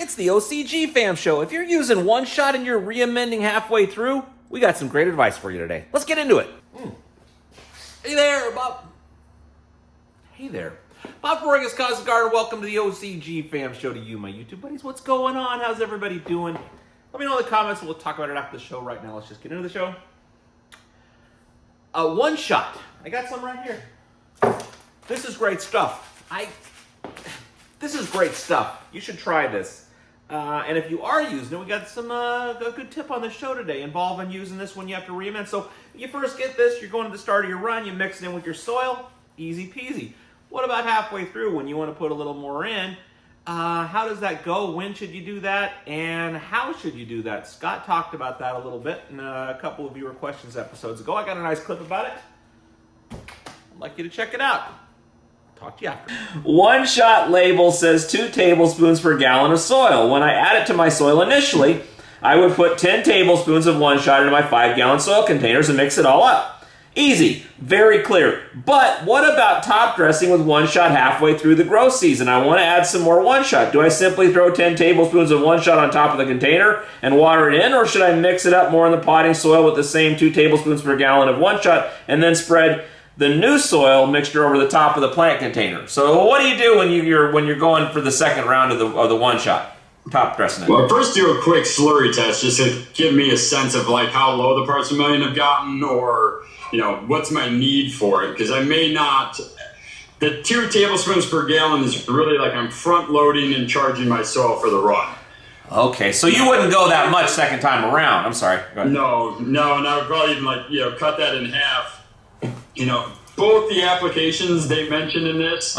It's the OCG Fam Show. If you're using one shot and you're re-amending halfway through, we got some great advice for you today. Let's get into it. Hey there, Bob. Hey there. Bob Borges, Cosmic Garden. Welcome to the OCG Fam Show to you, my YouTube buddies. What's going on? How's everybody doing? Let me know in the comments. We'll talk about it after the show. Right now, let's just get into the show. One shot. I got some right here. This is great stuff. This is great stuff. You should try this. And if you are using it, we got some a good tip on the show today involving using this when you have to re-amend. So you first get this, you're going to the start of your run, you mix it in with your soil, easy peasy. What about halfway through when you want to put a little more in? How does that go? When should you do that? And how should you do that? Scott talked about that a little bit in a couple of viewer questions episodes ago. I got a nice clip about it. I'd like you to check it out. Talk to you after. One shot label says 2 tablespoons per gallon of soil. When I add it to my soil initially, I would put 10 tablespoons of one shot into my 5-gallon soil containers and mix it all up. Easy, very clear. But what about top dressing with one shot halfway through the growth season? I want to add some more one shot. Do I simply throw 10 tablespoons of one shot on top of the container and water it in, or should I mix it up more in the potting soil with the same 2 tablespoons per gallon of one shot and then spread the new soil mixture over the top of the plant container? So what do you do when you're going for the second round of the one shot top dressing it? Well, first do a quick slurry test just to give me a sense of like how low the parts per million have gotten, or what's my need for it, because I may not. The 2 tablespoons per gallon is really like I'm front loading and charging my soil for the run. Okay, so you wouldn't go that much second time around. I'm sorry. Go ahead. No, and I would probably even cut that in half. Both the applications they mentioned in this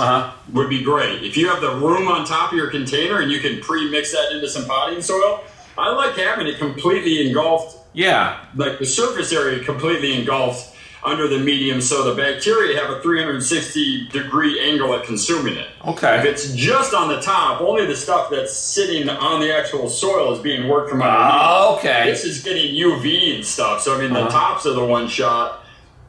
would be great. If you have the room on top of your container and you can pre-mix that into some potting soil, I like having it completely engulfed. Yeah. Like the surface area completely engulfed under the medium, so the bacteria have a 360-degree angle at consuming it. Okay. If it's just on the top, only the stuff that's sitting on the actual soil is being worked from underneath. Okay. This is getting UV and stuff, so the tops of the one shot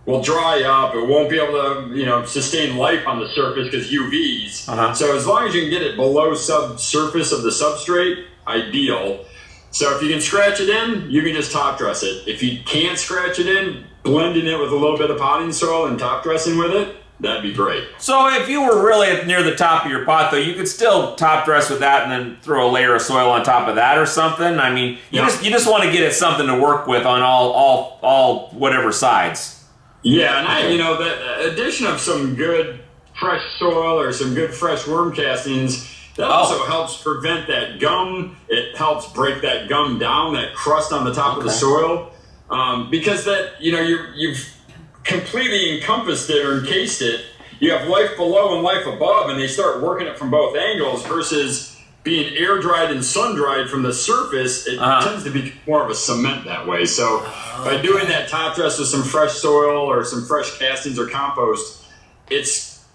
will dry up. It won't be able to, sustain life on the surface because UVs. So as long as you can get it below subsurface of the substrate, ideal. So if you can scratch it in, you can just top dress it. If you can't scratch it in, blending it with a little bit of potting soil and top dressing with it, that'd be great. So if you were really near the top of your pot, though, you could still top dress with that and then throw a layer of soil on top of that or something. I mean, you just want to get it something to work with on all whatever sides. Yeah, and the addition of some good fresh soil or some good fresh worm castings, that also helps prevent that gum. It helps break that gum down, that crust on the top of the soil, because that you've completely encompassed it or encased it. You have life below and life above, and they start working it from both angles versus being air dried and sun dried from the surface. It tends to be more of a cement that way. So by doing that top dress with some fresh soil or some fresh castings or compost, it's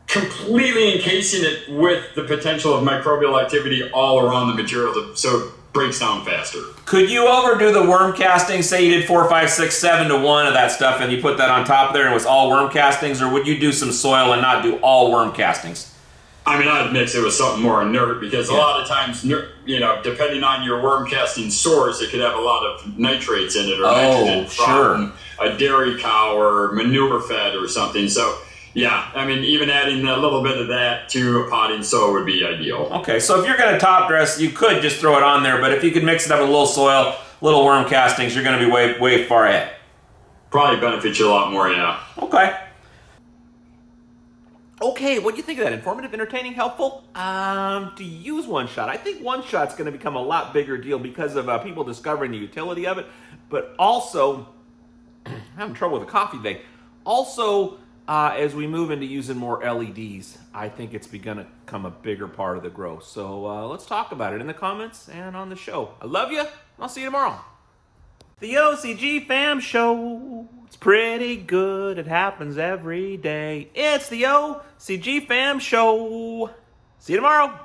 completely encasing it with the potential of microbial activity all around the material, so it breaks down faster. Could you overdo the worm casting? Say you did 4, 5, 6, 7 to 1 of that stuff and you put that on top there and it was all worm castings, or would you do some soil and not do all worm castings? I'd mix it with something more inert, because a lot of times, depending on your worm casting source, it could have a lot of nitrates in it, or nitrogen from a dairy cow or manure fed or something. So, yeah, even adding a little bit of that to a potting soil would be ideal. Okay, so if you're going to top dress, you could just throw it on there, but if you could mix it up with a little soil, little worm castings, you're going to be way, way far ahead. Probably benefits you a lot more, yeah. Okay, what do you think of that? Informative, entertaining, helpful? To use one shot. I think one shot's going to become a lot bigger deal because of people discovering the utility of it, but also, I'm having trouble with the coffee today. Also, as we move into using more LEDs, I think it's going to become a bigger part of the growth. So let's talk about it in the comments and on the show. I love you. I'll see you tomorrow. The OCG Fam Show. It's pretty good. It happens every day. It's the OCG Fam Show. See you tomorrow.